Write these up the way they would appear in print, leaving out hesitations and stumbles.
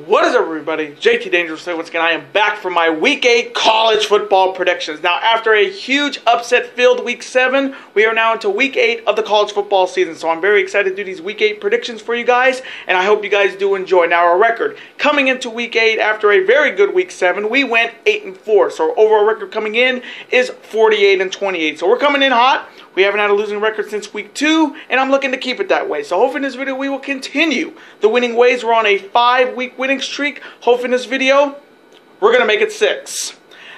What is up, everybody? JT Dangerously once again. I am back for my Week 8 college football predictions. Now, after a huge upset-filled Week 7, we are now into Week 8 of the college football season. So I'm very excited to do these Week 8 predictions for you guys, and I hope you guys do enjoy. Now, our record coming into Week 8 after a very good Week 7, we went 8-4. So our overall record coming in is 48-28. So we're coming in hot. We haven't had a losing record since Week 2, and I'm looking to keep it that way. So hopefully in this video we will continue the winning ways. We're on a 5-week winning streak. Hopefully in this video we're going to make it 6.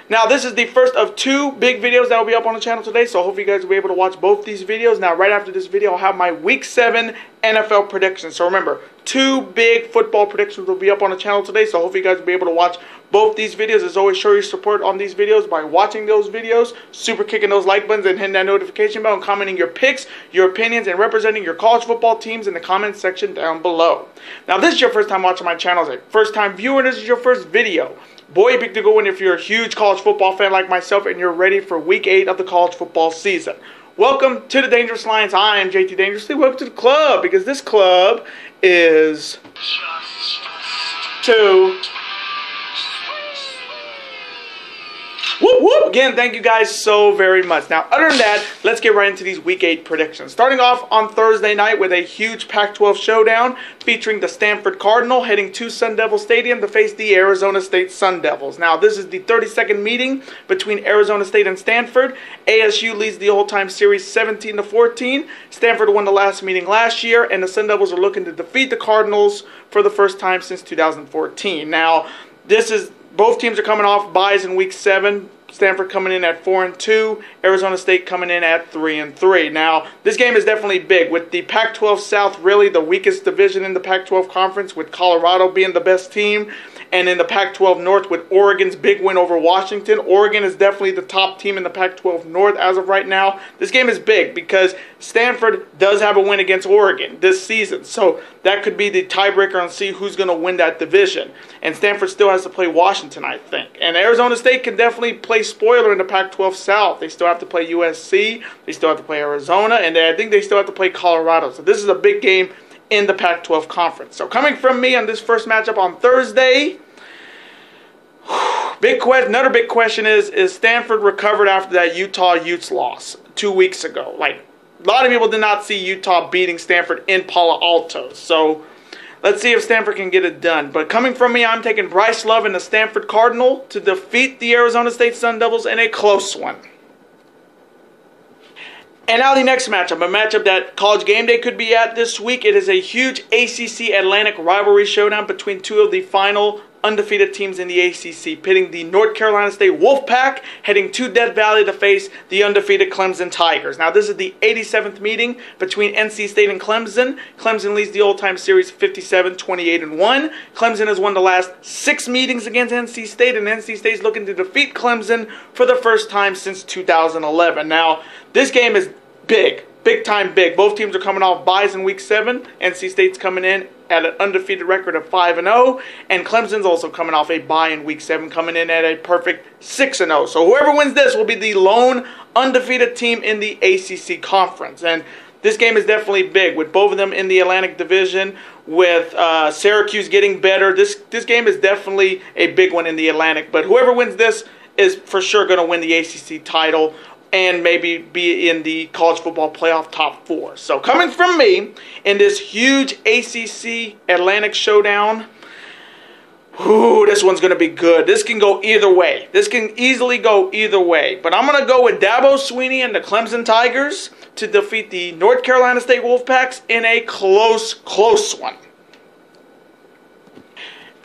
Now, this is the first of 2 big videos that will be up on the channel today, so hopefully you guys will be able to watch both these videos. Now, right after this video, I'll have my Week 7 NFL predictions. So remember, 2 big football predictions will be up on the channel today, so hopefully you guys will be able to watch both these videos. As always, show your support on these videos by watching those videos, super kicking those like buttons, and hitting that notification bell, and commenting your picks, your opinions, and representing your college football teams in the comments section down below. Now, if this is your first time watching my channel, as a first-time viewer, and this is your first video, boy, big to go in if you're a huge college football fan like myself and you're ready for Week 8 of the college football season. Welcome to the Dangerous Lions. I am JT Dangerously. Welcome to the club, because this club is Whoop, whoop. Again, thank you guys so very much. Now, other than that, let's get right into these Week 8 predictions. Starting off on Thursday night with a huge Pac-12 showdown featuring the Stanford Cardinal heading to Sun Devil Stadium to face the Arizona State Sun Devils. Now, this is the 32nd meeting between Arizona State and Stanford. ASU leads the all-time series 17-14. Stanford won the last meeting last year, and the Sun Devils are looking to defeat the Cardinals for the first time since 2014. Now, both teams are coming off byes in Week 7. Stanford coming in at 4-2. Arizona State coming in at 3-3. Now, this game is definitely big, with the Pac-12 South really the weakest division in the Pac-12 conference, with Colorado being the best team, and in the Pac-12 North with Oregon's big win over Washington. Oregon is definitely the top team in the Pac-12 North as of right now. This game is big because Stanford does have a win against Oregon this season, so that could be the tiebreaker and see who's going to win that division. And Stanford still has to play Washington, I think. And Arizona State can definitely play spoiler in the Pac-12 South. They still have to play USC, they still have to play Arizona, and I think they still have to play Colorado. So this is a big game in the Pac-12 Conference. So coming from me on this first matchup on Thursday, another big question is Stanford recovered after that Utah Utes loss 2 weeks ago? Like, a lot of people did not see Utah beating Stanford in Palo Alto. So let's see if Stanford can get it done. But coming from me, I'm taking Bryce Love and the Stanford Cardinal to defeat the Arizona State Sun Devils in a close one. And now the next matchup, a matchup that College Game Day could be at this week. It is a huge ACC Atlantic rivalry showdown between 2 of the final undefeated teams in the ACC, pitting the North Carolina State Wolfpack heading to Death Valley to face the undefeated Clemson Tigers. Now, this is the 87th meeting between NC State and Clemson. Clemson leads the all-time series 57-28-1. Clemson has won the last 6 meetings against NC State, and NC State is looking to defeat Clemson for the first time since 2011. Now, this game is big. Big time big. Both teams are coming off byes in Week 7. NC State's coming in at an undefeated record of 5-0. And Clemson's also coming off a bye in Week 7, coming in at a perfect 6-0. So whoever wins this will be the lone undefeated team in the ACC Conference. And this game is definitely big, with both of them in the Atlantic Division, with Syracuse getting better. This game is definitely a big one in the Atlantic. But whoever wins this is for sure going to win the ACC title and maybe be in the college football playoff top 4. So coming from me in this huge ACC Atlantic showdown, this one's going to be good. This can go either way. This can easily go either way. But I'm going to go with Dabo Swinney and the Clemson Tigers to defeat the North Carolina State Wolfpacks in a close one.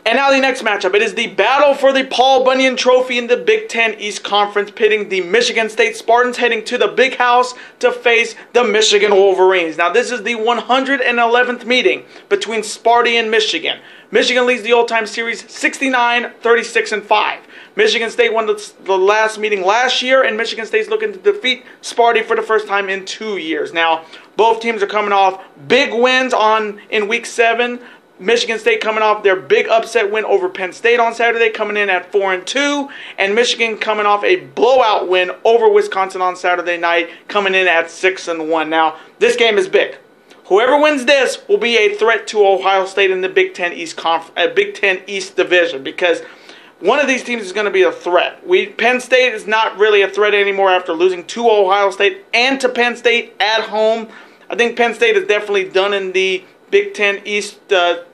And now the next matchup. It is the battle for the Paul Bunyan Trophy in the Big Ten East Conference, pitting the Michigan State Spartans heading to the Big House to face the Michigan Wolverines. Now, this is the 111th meeting between Sparty and Michigan. Michigan leads the all-time series 69-36-5. Michigan State won the last meeting last year, and Michigan State's looking to defeat Sparty for the first time in 2 years. Now, both teams are coming off big wins in Week 7. Michigan State coming off their big upset win over Penn State on Saturday, coming in at 4-2, and Michigan coming off a blowout win over Wisconsin on Saturday night, coming in at 6-1. Now, this game is big. whoever wins this will be a threat to Ohio State in the Big Ten East Big Ten East division, because one of these teams is going to be a threat. Penn State is not really a threat anymore after losing to Ohio State and to Penn State at home. I think Penn State is definitely done in the Big Ten East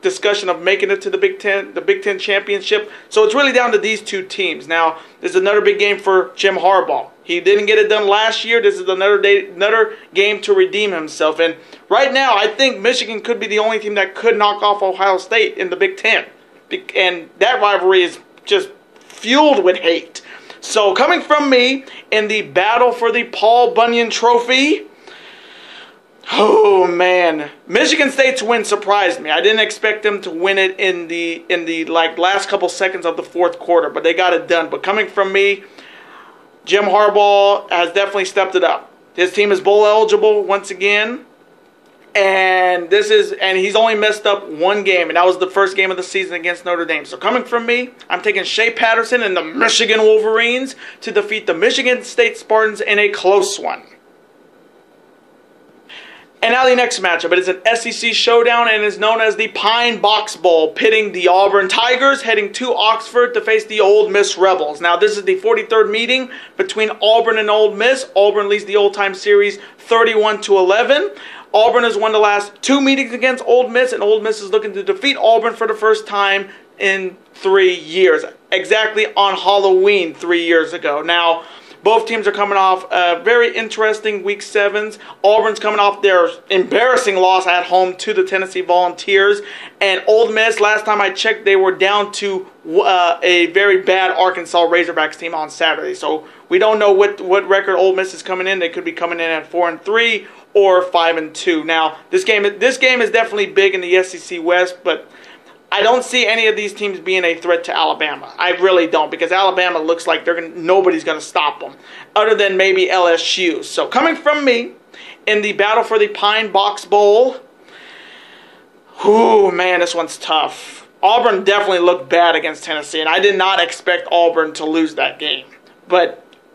discussion of making it to the Big Ten championship. So it's really down to these two teams. Now, this is another big game for Jim Harbaugh. He didn't get it done last year. This is another game to redeem himself. And right now, I think Michigan could be the only team that could knock off Ohio State in the Big Ten. And that rivalry is just fueled with hate. So coming from me in the battle for the Paul Bunyan Trophy, oh man, Michigan State's win surprised me. I didn't expect them to win it in the last couple seconds of the fourth quarter, but they got it done. But coming from me, Jim Harbaugh has definitely stepped it up. His team is bowl eligible once again. And he's only messed up one game, and that was the first game of the season against Notre Dame. So coming from me, I'm taking Shea Patterson and the Michigan Wolverines to defeat the Michigan State Spartans in a close one. And now the next matchup. It is an SEC showdown and is known as the Pine Box Bowl, pitting the Auburn Tigers heading to Oxford to face the Ole Miss Rebels. Now, this is the 43rd meeting between Auburn and Ole Miss. Auburn leads the old-time series 31-11. Auburn has won the last two meetings against Ole Miss, and Ole Miss is looking to defeat Auburn for the first time in 3 years. Exactly on Halloween 3 years ago. Now, both teams are coming off very interesting Week 7s. Auburn's coming off their embarrassing loss at home to the Tennessee Volunteers. And Ole Miss, last time I checked, they were down to a very bad Arkansas Razorbacks team on Saturday. So we don't know what record Ole Miss is coming in. They could be coming in at 4-3 or 5-2. Now, this game is definitely big in the SEC West, but I don't see any of these teams being a threat to Alabama. I really don't, because Alabama looks like nobody's going to stop them, other than maybe LSU. So coming from me in the battle for the Pine Box Bowl, ooh, man, this one's tough. Auburn definitely looked bad against Tennessee, and I did not expect Auburn to lose that game.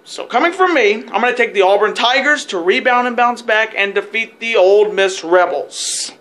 So coming from me, I'm going to take the Auburn Tigers to rebound and bounce back and defeat the Ole Miss Rebels.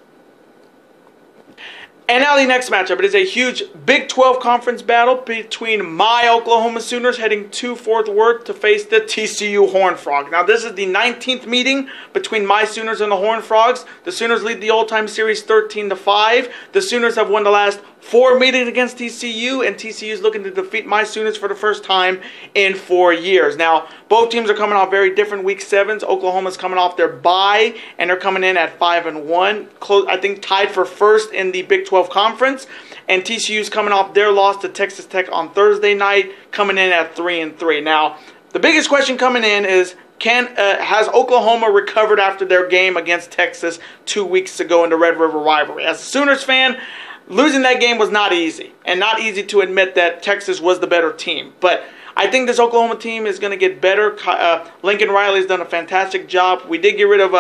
And now the next matchup. It is a huge Big 12 conference battle between my Oklahoma Sooners heading to Fort Worth to face the TCU Horned Frogs. Now, this is the 19th meeting between my Sooners and the Horned Frogs. The Sooners lead the all-time series 13-5. The Sooners have won the last 4 meetings against TCU, and TCU is looking to defeat my Sooners for the first time in 4 years. Now, both teams are coming off very different Week 7s. Oklahoma's coming off their bye, and they're coming in at 5-1. I think tied for first in the Big 12 Conference. And TCU's coming off their loss to Texas Tech on Thursday night, coming in at 3-3. Now, the biggest question coming in is, has Oklahoma recovered after their game against Texas 2 weeks ago in the Red River rivalry? As a Sooners fan, losing that game was not easy, and not easy to admit that Texas was the better team. But I think this Oklahoma team is going to get better. Lincoln Riley's done a fantastic job. We did get rid of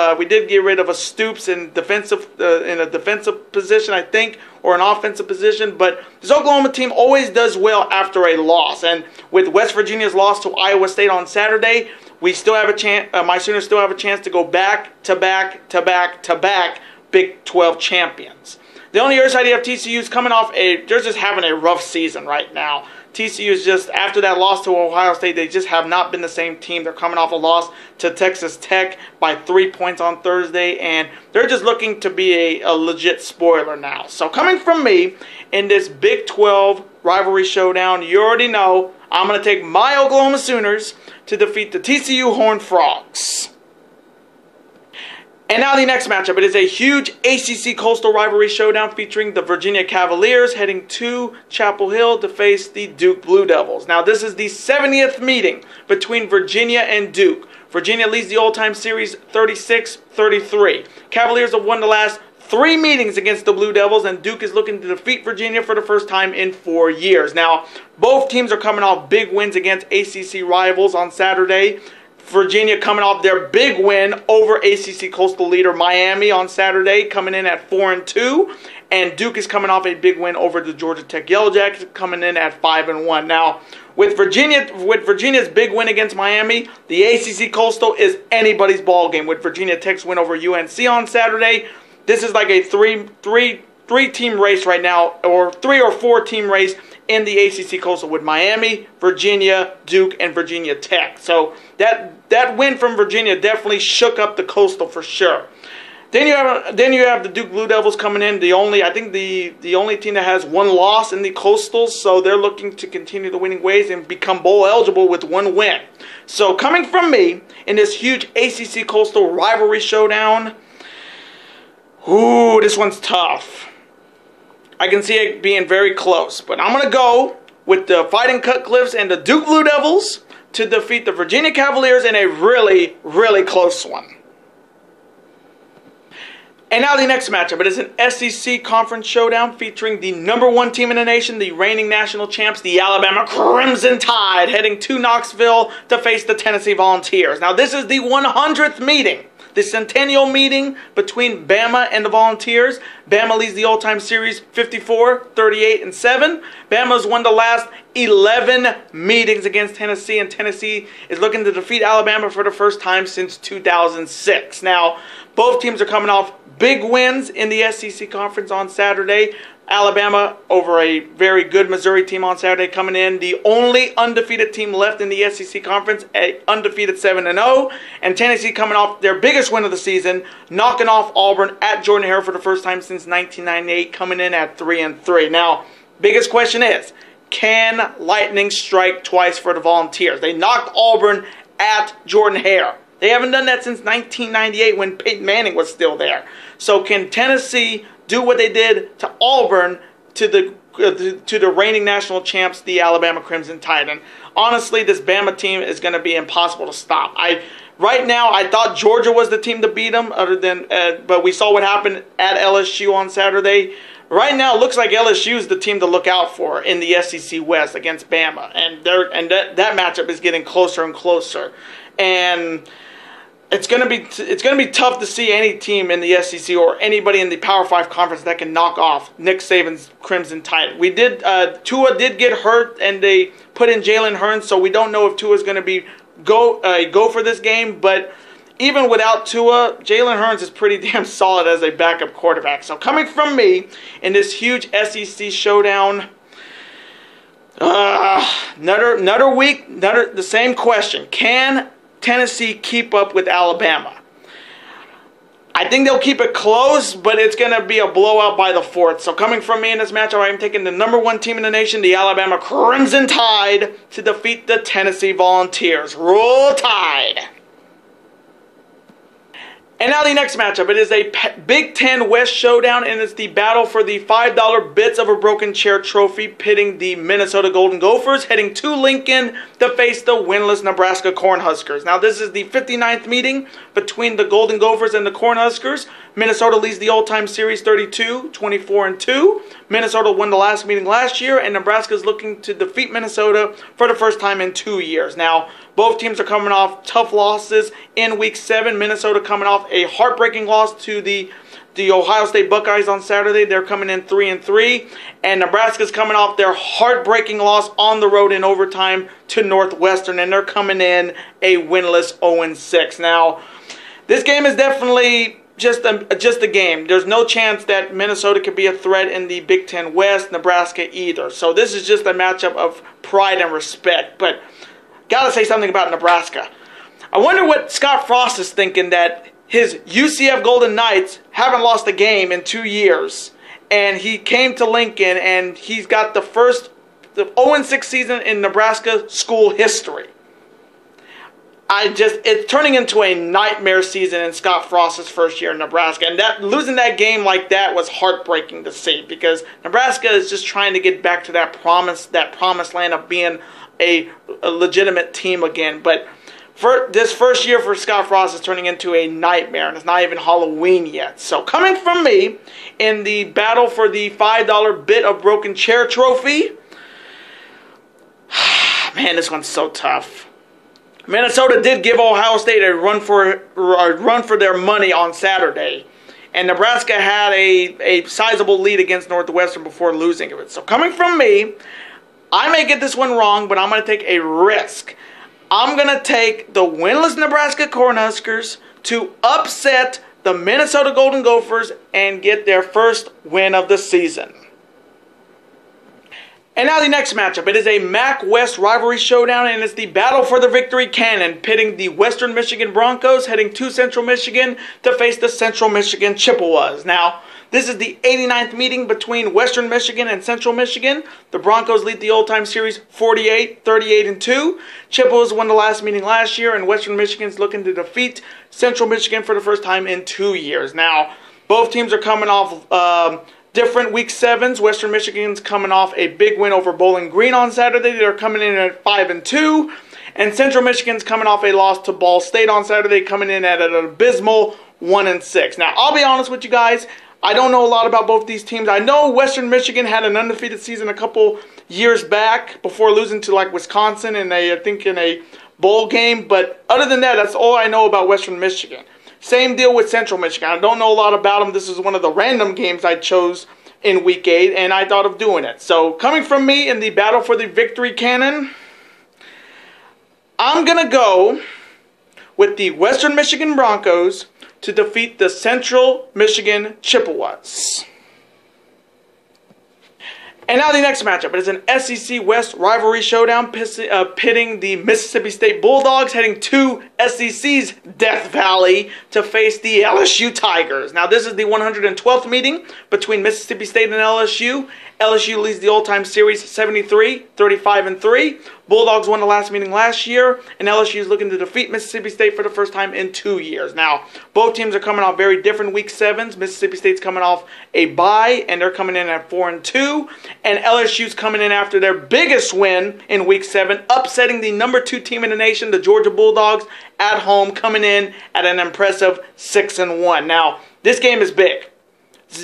a Stoops in a defensive position, I think, or an offensive position. But this Oklahoma team always does well after a loss. And with West Virginia's loss to Iowa State on Saturday, we still have a chance. My Sooners still have a chance to go back to back Big 12 champions. The only other side you have TCU is coming off they're just having a rough season right now. TCU is just, after that loss to Ohio State, they just have not been the same team. They're coming off a loss to Texas Tech by 3 points on Thursday, and they're just looking to be a legit spoiler now. So coming from me in this Big 12 rivalry showdown, you already know I'm going to take my Oklahoma Sooners to defeat the TCU Horned Frogs. And now the next matchup. It is a huge ACC Coastal Rivalry showdown featuring the Virginia Cavaliers heading to Chapel Hill to face the Duke Blue Devils. Now, this is the 70th meeting between Virginia and Duke. Virginia leads the all-time series 36-33. Cavaliers have won the last 3 meetings against the Blue Devils, and Duke is looking to defeat Virginia for the first time in 4 years. Now, both teams are coming off big wins against ACC rivals on Saturday. Virginia coming off their big win over ACC Coastal leader Miami on Saturday, coming in at 4-2. And Duke is coming off a big win over the Georgia Tech Yellow Jackets, coming in at 5-1. Now, with Virginia's big win against Miami, the ACC Coastal is anybody's ball game. With Virginia Tech's win over UNC on Saturday, this is like a three-team race right now, or 3 or 4 team race in the ACC Coastal with Miami, Virginia, Duke, and Virginia Tech. So that win from Virginia definitely shook up the Coastal for sure. Then you have the Duke Blue Devils coming in. I think the only team that has 1 loss in the Coastal, so they're looking to continue the winning ways and become bowl eligible with 1 win. So coming from me in this huge ACC Coastal rivalry showdown, ooh, this one's tough. I can see it being very close, but I'm going to go with the Fighting Cutcliffes and the Duke Blue Devils to defeat the Virginia Cavaliers in a really, really close one. And now the next matchup. It is an SEC Conference showdown featuring the #1 team in the nation, the reigning national champs, the Alabama Crimson Tide, heading to Knoxville to face the Tennessee Volunteers. Now this is the 100th meeting, the centennial meeting between Bama and the Volunteers. Bama leads the all-time series 54, 38, and 7. Bama's won the last 11 meetings against Tennessee, and Tennessee is looking to defeat Alabama for the first time since 2006. Now, both teams are coming off big wins in the SEC Conference on Saturday. Alabama over a very good Missouri team on Saturday coming in. The only undefeated team left in the SEC Conference, a undefeated 7-0. And Tennessee coming off their biggest win of the season, knocking off Auburn at Jordan-Hare for the first time since 1998, coming in at 3-3. Now, biggest question is, can lightning strike twice for the Volunteers? They knocked Auburn at Jordan-Hare. They haven't done that since 1998 when Peyton Manning was still there. So can Tennessee do what they did to Auburn to the reigning national champs, the Alabama Crimson Tide? And honestly, this Bama team is going to be impossible to stop. Right now, I thought Georgia was the team to beat them, but we saw what happened at LSU on Saturday. Right now, it looks like LSU is the team to look out for in the SEC West against Bama, and that matchup is getting closer and closer. And it's gonna be tough to see any team in the SEC or anybody in the Power 5 conference that can knock off Nick Saban's Crimson Tide. Tua did get hurt, and they put in Jalen Hurts, so we don't know if Tua's going to go for this game. But even without Tua, Jalen Hurts is pretty damn solid as a backup quarterback. So coming from me in this huge SEC showdown, another week, the same question: can Tennessee keep up with Alabama? I think they'll keep it close, but it's going to be a blowout by the 4th. So coming from me in this matchup, I'm taking the #1 team in the nation, the Alabama Crimson Tide, to defeat the Tennessee Volunteers. Roll Tide! And now the next matchup. It is a Big Ten West showdown, and it's the battle for the $5 Bits of a Broken Chair trophy, pitting the Minnesota Golden Gophers heading to Lincoln to face the winless Nebraska Cornhuskers. Now, this is the 59th meeting between the Golden Gophers and the Cornhuskers. Minnesota leads the all-time series 32, 24-2. Minnesota won the last meeting last year, and Nebraska is looking to defeat Minnesota for the first time in 2 years. Now, both teams are coming off tough losses in Week 7. Minnesota coming off a heartbreaking loss to the Ohio State Buckeyes on Saturday. They're coming in 3-3. And Nebraska's coming off their heartbreaking loss on the road in overtime to Northwestern, and they're coming in a winless 0-6. Now, this game is definitely just a game. There's no chance that Minnesota could be a threat in the Big Ten West, Nebraska either. So this is just a matchup of pride and respect. But gotta say something about Nebraska. I wonder what Scott Frost is thinking, that his UCF Golden Knights haven't lost a game in 2 years. And he came to Lincoln, and he's got the 0-6 season in Nebraska school history. It's turning into a nightmare season in Scott Frost's first year in Nebraska. And losing that game like that was heartbreaking to see, because Nebraska is just trying to get back to that promised land of being a legitimate team again. But for this first year for Scott Frost is turning into a nightmare, and it's not even Halloween yet. So coming from me in the battle for the $5 Bit of Broken Chair trophy, man, this one's so tough. Minnesota did give Ohio State a run for their money on Saturday, and Nebraska had a sizable lead against Northwestern before losing it. So coming from me, I may get this one wrong, but I'm going to take a risk. I'm going to take the winless Nebraska Cornhuskers to upset the Minnesota Golden Gophers and get their first win of the season. And now the next matchup. It is a MAC West rivalry showdown, and it's the battle for the victory cannon, pitting the Western Michigan Broncos heading to Central Michigan to face the Central Michigan Chippewas. Now, this is the 89th meeting between Western Michigan and Central Michigan. The Broncos lead the old-time series 38-2. Chippewas won the last meeting last year, and Western Michigan's looking to defeat Central Michigan for the first time in 2 years. Now, both teams are coming off different Week 7s. Western Michigan's coming off a big win over Bowling Green on Saturday. They're coming in at 5-2. And Central Michigan's coming off a loss to Ball State on Saturday, coming in at an abysmal 1-6. Now, I'll be honest with you guys. I don't know a lot about both these teams. I know Western Michigan had an undefeated season a couple years back before losing to like Wisconsin in I think in a bowl game. But other than that, that's all I know about Western Michigan. Same deal with Central Michigan. I don't know a lot about them. This is one of the random games I chose in Week 8, and I thought of doing it. So, coming from me in the battle for the victory cannon, I'm going to go with the Western Michigan Broncos to defeat the Central Michigan Chippewas. And now the next matchup. It is an SEC West rivalry showdown pitting the Mississippi State Bulldogs heading to SEC's Death Valley to face the LSU Tigers. Now this is the 112th meeting between Mississippi State and LSU. LSU leads the all-time series 73-35-3. Bulldogs won the last meeting last year, and LSU is looking to defeat Mississippi State for the first time in 2 years. Now, both teams are coming off very different Week 7s. Mississippi State's coming off a bye, and they're coming in at 4-2. And LSU's coming in after their biggest win in Week 7, upsetting the number 2 team in the nation, the Georgia Bulldogs, at home, coming in at an impressive 6-1. Now, this game is big,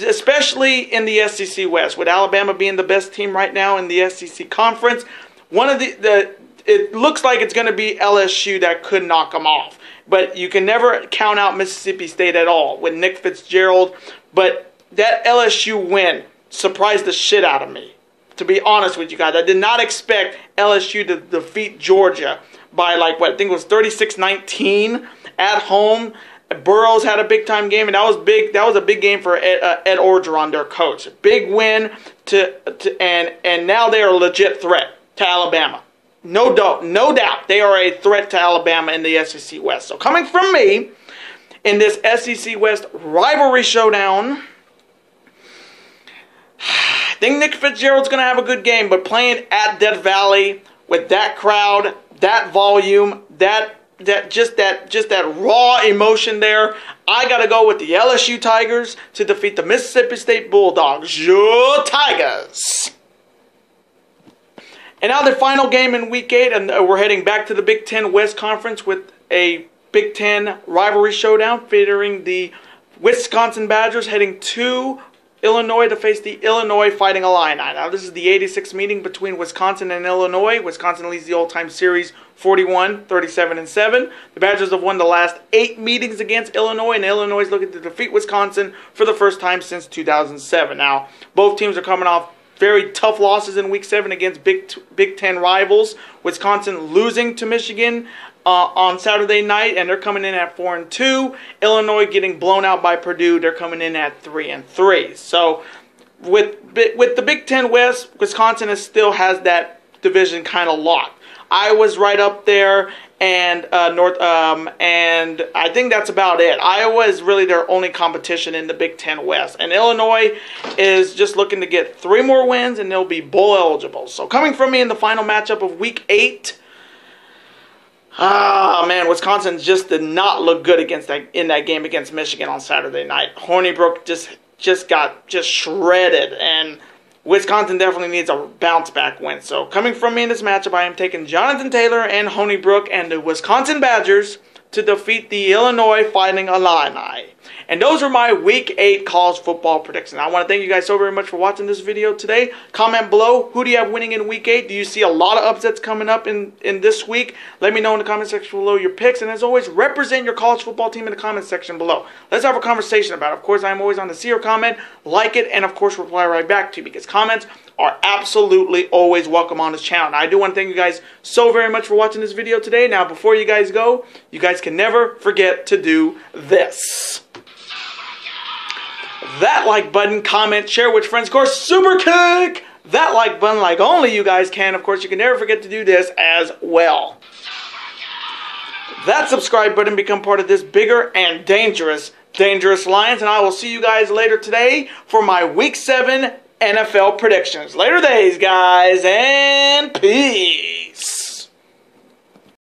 especially in the SEC West, with Alabama being the best team right now in the SEC Conference. One of it looks like it's going to be LSU that could knock them off, but you can never count out Mississippi State at all with Nick Fitzgerald. But that LSU win surprised the shit out of me, to be honest with you guys. I did not expect LSU to defeat Georgia by I think it was 36-19 at home. Burrows had a big-time game, and that was big. That was a big game for Ed Orgeron, their coach. Big win and now they are a legit threat to Alabama. No doubt, they are a threat to Alabama in the SEC West. So coming from me in this SEC West rivalry showdown, I think Nick Fitzgerald's going to have a good game, but playing at Death Valley with that crowd, that volume, just that raw emotion there, I got to go with the LSU Tigers to defeat the Mississippi State Bulldogs. Yo, Tigers! And now the final game in Week 8, and we're heading back to the Big Ten West Conference with a Big Ten rivalry showdown featuring the Wisconsin Badgers heading to Illinois to face the Illinois Fighting Illini. Now this is the 86th meeting between Wisconsin and Illinois. Wisconsin leads the all-time series 41-37-7. The Badgers have won the last 8 meetings against Illinois, and Illinois is looking to defeat Wisconsin for the first time since 2007. Now, both teams are coming off very tough losses in Week 7 against Big Ten rivals. Wisconsin losing to Michigan on Saturday night, and they're coming in at 4-2. Illinois getting blown out by Purdue. They're coming in at 3-3. So with the Big Ten West, Wisconsin still has that division kind of locked. Iowa's right up there, and and I think that's about it. Iowa is really their only competition in the Big Ten West, and Illinois is just looking to get 3 more wins, and they'll be bowl eligible. So coming from me in the final matchup of Week 8. Man, Wisconsin just did not look good in that game against Michigan on Saturday night. Hornibrook just got shredded, and Wisconsin definitely needs a bounce-back win. So coming from me in this matchup, I am taking Jonathan Taylor and Hornibrook and the Wisconsin Badgers to defeat the Illinois Fighting Illini. And those are my Week 8 college football predictions. I want to thank you guys so very much for watching this video today. Comment below, who do you have winning in Week 8? Do you see a lot of upsets coming up in this week? Let me know in the comment section below your picks. And as always, represent your college football team in the comment section below. Let's have a conversation about it. Of course, I'm always on to see your comment, like it, and of course, reply right back to you, because comments are absolutely always welcome on this channel. Now, I do want to thank you guys so very much for watching this video today. Now, before you guys go, you guys can never forget to do this. that like button, comment, share with friends. Of course, super kick that like button like only you guys can. Of course, you can never forget to do this as well. That subscribe button, become part of this bigger and dangerous Lions. And I will see you guys later today for my Week 7 NFL predictions. Later days, guys, and peace.